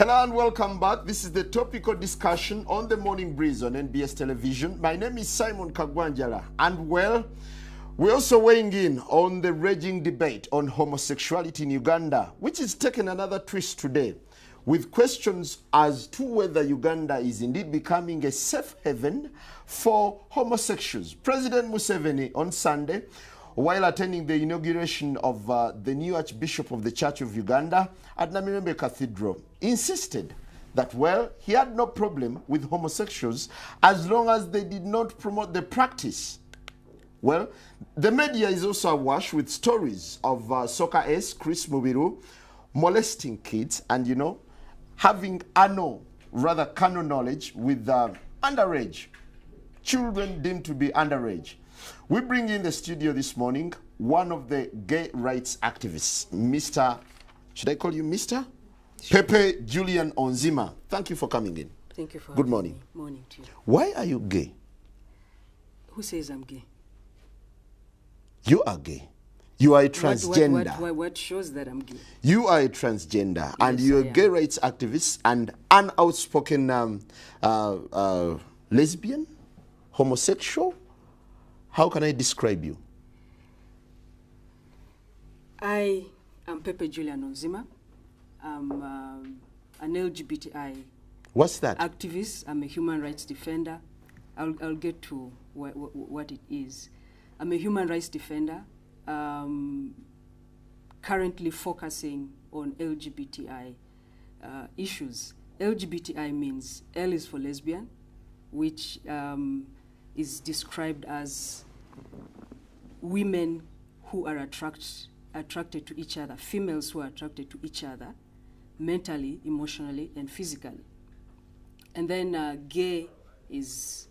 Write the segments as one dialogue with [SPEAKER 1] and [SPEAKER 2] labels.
[SPEAKER 1] Hello and welcome back. This is the topical discussion on the Morning Breeze on NBS Television. My name is Simon Kagwanjala, and well, we're also weighing in on the raging debate on homosexuality in Uganda, which is taking another twist today, with questions as to whether Uganda is indeed becoming a safe haven for homosexuals. President Museveni on Sunday, while attending the inauguration of the new Archbishop of the Church of Uganda at Namirembe Cathedral, insisted that, well, he had no problem with homosexuals as long as they did not promote the practice. Well, the media is also awash with stories of soccer ace Chris Mubiru molesting kids and, having carnal knowledge with underage, children deemed to be underage. We bring in the studio this morning one of the gay rights activists, Mr. Should I call you Mr.? Sure. Pepe Julian Onzima. Thank you for coming in.
[SPEAKER 2] Thank you for
[SPEAKER 1] Good morning.
[SPEAKER 2] Me. Morning to you.
[SPEAKER 1] Why are you gay?
[SPEAKER 2] Who says I'm gay?
[SPEAKER 1] You are gay. You are a transgender.
[SPEAKER 2] What shows that I'm gay?
[SPEAKER 1] You are a transgender, yes, and you're a gay rights activist and an outspoken lesbian, homosexual. How can I describe you?
[SPEAKER 2] I am Pepe Julian Onzima. I'm an LGBTI
[SPEAKER 1] What's that?
[SPEAKER 2] activist. I'm a human rights defender. I'll get to what it is. I'm a human rights defender, currently focusing on LGBTI issues. LGBTI means L is for lesbian, which is described as women who are attracted to each other, females who are attracted to each other, mentally, emotionally, and physically. And then gay is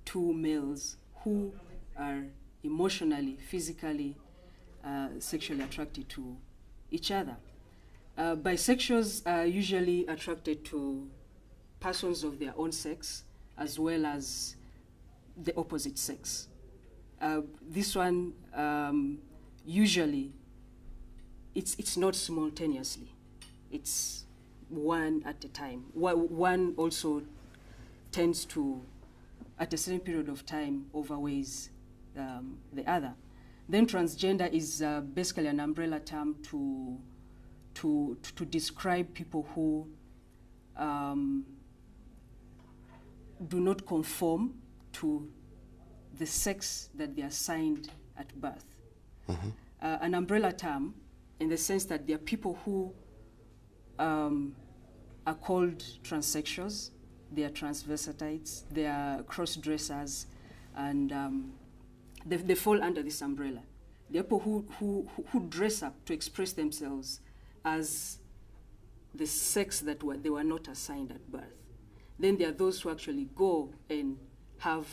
[SPEAKER 2] two males who are emotionally, physically, sexually attracted to each other. Bisexuals are usually attracted to persons of their own sex as well as the opposite sex. This one usually it's not simultaneously. It's one at a time. One also tends to, at a certain period of time, overweighs the other. Then transgender is basically an umbrella term to describe people who do not conform to the sex that they are assigned at birth. Mm-hmm. An umbrella term in the sense that there are people who are called transsexuals, they are transvestites, they are cross-dressers, and they fall under this umbrella. There are people who dress up to express themselves as the sex that they were not assigned at birth. Then there are those who actually go and have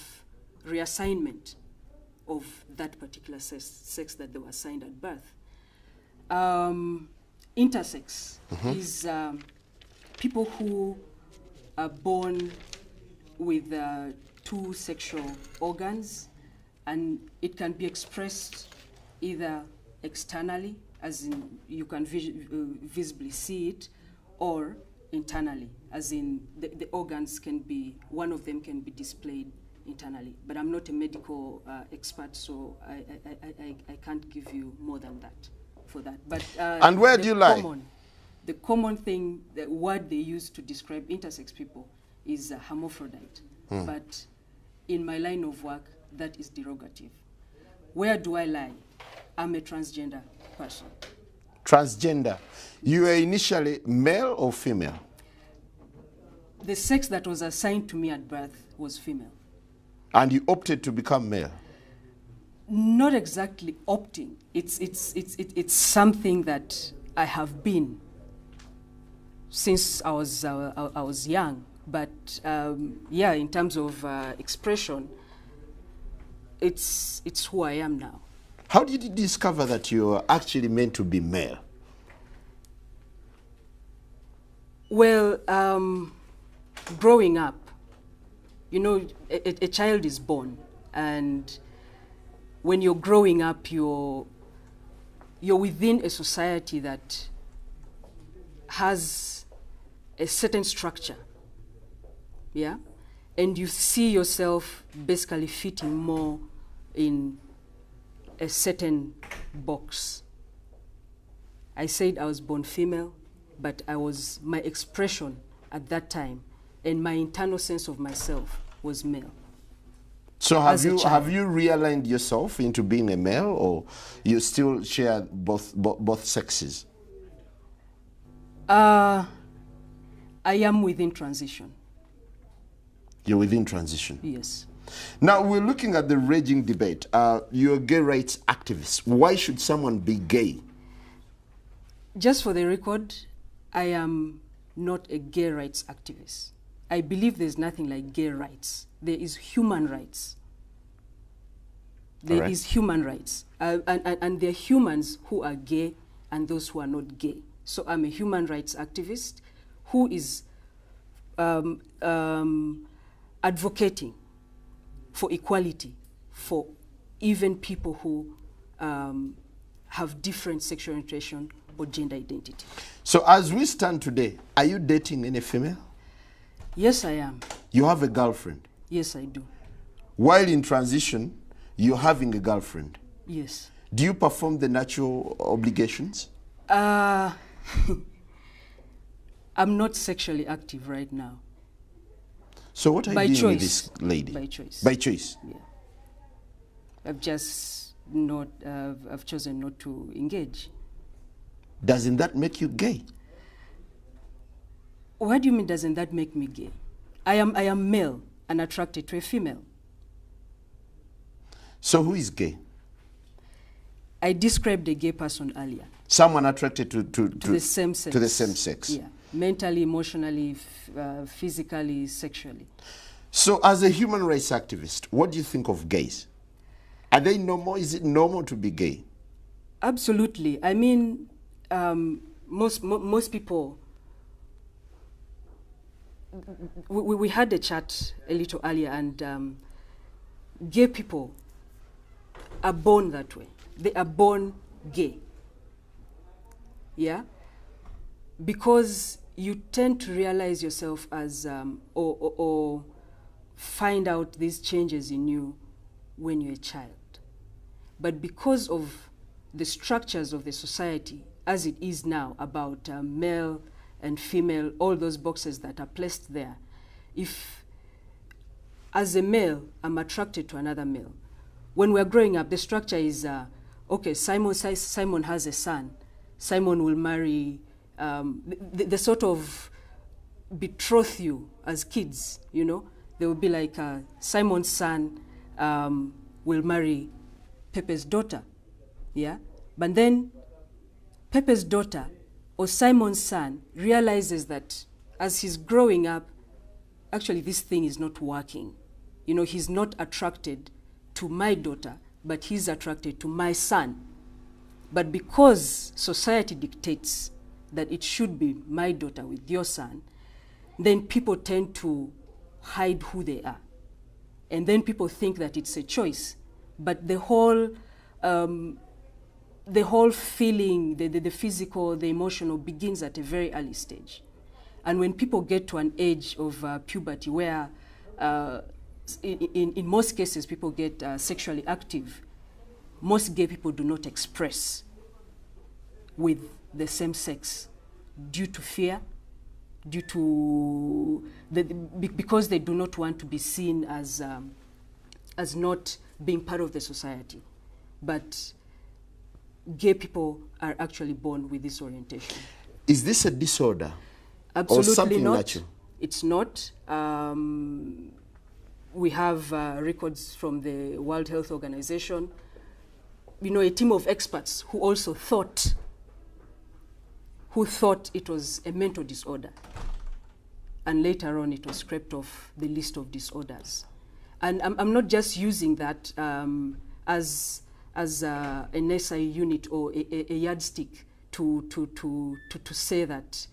[SPEAKER 2] reassignment of that particular sex that they were assigned at birth. Intersex is people who are born with two sexual organs, and it can be expressed either externally, as in you can visibly see it, or internally, as in the organs can be, one of them can be displayed internally. But I'm not a medical expert, so I can't give you more than that for that. But
[SPEAKER 1] and where do you lie?
[SPEAKER 2] The common thing, the word they use to describe intersex people is hermaphrodite. But in my line of work, that is derogative. Where do I lie? I'm a transgender person.
[SPEAKER 1] Transgender. You were initially male or female?
[SPEAKER 2] The sex that was assigned to me at birth was female.
[SPEAKER 1] And you opted to become male?
[SPEAKER 2] Not exactly opting. It's something that I have been since I was young. But yeah, in terms of expression, it's who I am now.
[SPEAKER 1] How did you discover that you were actually meant to be male?
[SPEAKER 2] Well, growing up, you know, a child is born, and when you're growing up, you're within a society that has a certain structure, yeah, and you see yourself basically fitting more in a certain box. I said I was born female, but my expression at that time and my internal sense of myself was male.
[SPEAKER 1] So have you realigned yourself into being a male, or you still share both sexes?
[SPEAKER 2] I am within transition.
[SPEAKER 1] You're within transition?
[SPEAKER 2] Yes.
[SPEAKER 1] Now, we're looking at the raging debate. You're a gay rights activist. Why should someone be gay?
[SPEAKER 2] Just for the record, I am not a gay rights activist. I believe there's nothing like gay rights. There is human rights. There is human rights. And there are humans who are gay and those who are not gay. So I'm a human rights activist who is advocating for equality for even people who have different sexual orientation or gender identity. So
[SPEAKER 1] as we stand today, are you dating any female?
[SPEAKER 2] Yes, I am.
[SPEAKER 1] You have a girlfriend?
[SPEAKER 2] Yes, I do.
[SPEAKER 1] While in transition, you're having a girlfriend?
[SPEAKER 2] Yes.
[SPEAKER 1] Do you perform the natural obligations?
[SPEAKER 2] I'm not sexually active right now.
[SPEAKER 1] So what are you doing with this lady?
[SPEAKER 2] By choice.
[SPEAKER 1] By choice?
[SPEAKER 2] Yeah. I've just not, I've chosen not to engage.
[SPEAKER 1] Doesn't that make you gay?
[SPEAKER 2] What do you mean, doesn't that make me gay? I am male and attracted to a female.
[SPEAKER 1] So who is gay?
[SPEAKER 2] I described a gay person earlier.
[SPEAKER 1] Someone attracted to
[SPEAKER 2] the same sex.
[SPEAKER 1] To the same sex.
[SPEAKER 2] Yeah, mentally, emotionally, physically, sexually.
[SPEAKER 1] So as a human rights activist, what do you think of gays? Are they normal? Is it normal to be gay?
[SPEAKER 2] Absolutely. I mean, most people, we had a chat a little earlier, and gay people are born that way. They are born gay. Yeah? Because you tend to realize yourself as, or find out these changes in you when you're a child. But because of the structures of the society as it is now about male and female, all those boxes that are placed there, if as a male I'm attracted to another male, when we're growing up, the structure is, okay, Simon has a son. Simon will marry, they sort of betroth you as kids, you know. They will be like, Simon's son will marry Pepe's daughter, yeah? But then Pepe's daughter or Simon's son realizes that as he's growing up, actually this thing is not working. You know, he's not attracted to my daughter, but he's attracted to my son. But because society dictates that it should be my daughter with your son, then people tend to hide who they are. And then people think that it's a choice. But the whole feeling, the physical, the emotional begins at a very early stage. And when people get to an age of puberty where in most cases people get sexually active, most gay people do not express with the same sex due to fear, due to because they do not want to be seen as not being part of the society. But gay people are actually born with this orientation.
[SPEAKER 1] Is this a disorder?
[SPEAKER 2] Absolutely
[SPEAKER 1] or something
[SPEAKER 2] not.
[SPEAKER 1] Natural?
[SPEAKER 2] It's not. We have records from the World Health Organization. You know, a team of experts who also thought it was a mental disorder. And later on, it was scraped off the list of disorders. And I'm not just using that as an SI unit or a yardstick to say that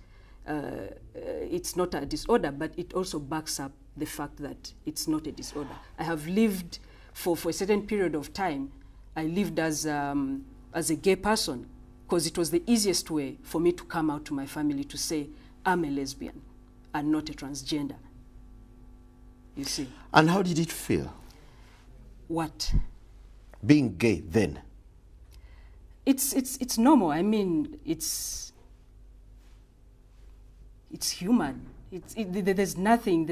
[SPEAKER 2] it's not a disorder, but it also backs up the fact that it's not a disorder. I have lived for a certain period of time. I lived as a gay person because it was the easiest way for me to come out to my family to say, I'm a lesbian. and not a transgender. You see.
[SPEAKER 1] And how did it feel?
[SPEAKER 2] What?
[SPEAKER 1] Being gay then?
[SPEAKER 2] It's normal. I mean, it's human. There's nothing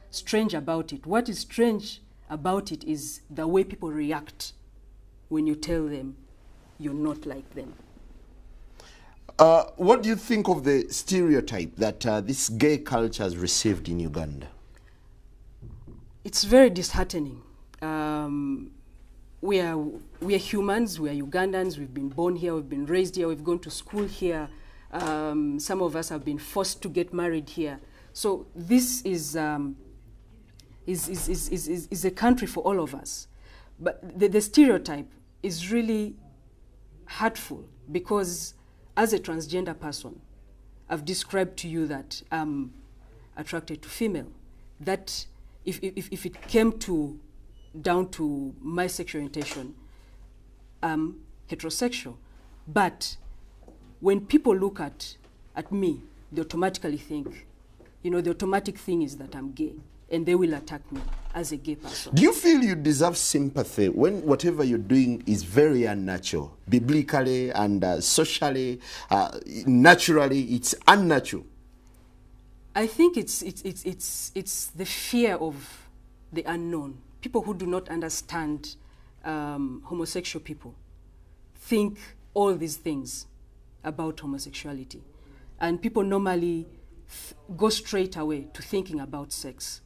[SPEAKER 2] strange about it. What is strange about it is the way people react when you tell them you're not like them.
[SPEAKER 1] What do you think of the stereotype that this gay culture has received in Uganda?
[SPEAKER 2] It's very disheartening. We are humans, we are Ugandans, we've been born here, we've been raised here, we've gone to school here. Some of us have been forced to get married here. So this is a country for all of us. But the stereotype is really hurtful because as a transgender person, I've described to you that I'm attracted to female. That if it came down to my sexual orientation, I'm heterosexual. But when people look at me, they automatically think, the automatic thing is that I'm gay, and they will attack me as a gay person.
[SPEAKER 1] Do you feel you deserve sympathy when whatever you're doing is very unnatural, biblically and socially, naturally, it's unnatural?
[SPEAKER 2] I think it's the fear of the unknown. People who do not understand homosexual people think all these things about homosexuality. And people normally go straight away to thinking about sex.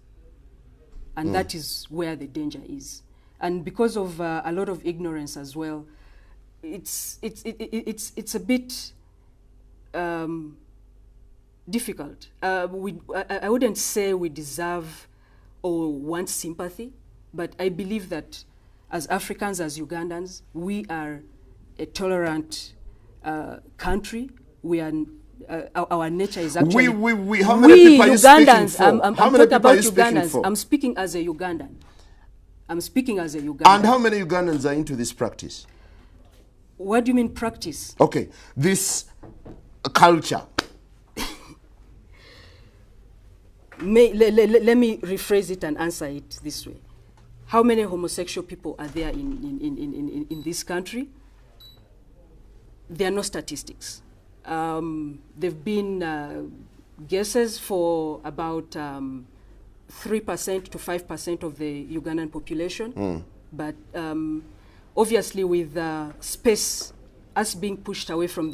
[SPEAKER 2] And that is where the danger is. And because of a lot of ignorance as well, it's a bit difficult. I wouldn't say we deserve or want sympathy, but I believe that as Africans, as Ugandans, we are a tolerant country. We are our nature is actually
[SPEAKER 1] how many people are you
[SPEAKER 2] Ugandans.
[SPEAKER 1] Speaking for?
[SPEAKER 2] I'm
[SPEAKER 1] how many
[SPEAKER 2] talking
[SPEAKER 1] people
[SPEAKER 2] about
[SPEAKER 1] are you speaking
[SPEAKER 2] Ugandans.
[SPEAKER 1] for?
[SPEAKER 2] I'm speaking as a Ugandan.
[SPEAKER 1] And how many Ugandans are into this practice?
[SPEAKER 2] What do you mean practice?
[SPEAKER 1] Okay, this culture.
[SPEAKER 2] Let me rephrase it and answer it this way. How many homosexual people are there in this country? There are no statistics. There have been guesses for about 3% to 5% of the Ugandan population. But obviously with space, us being pushed away from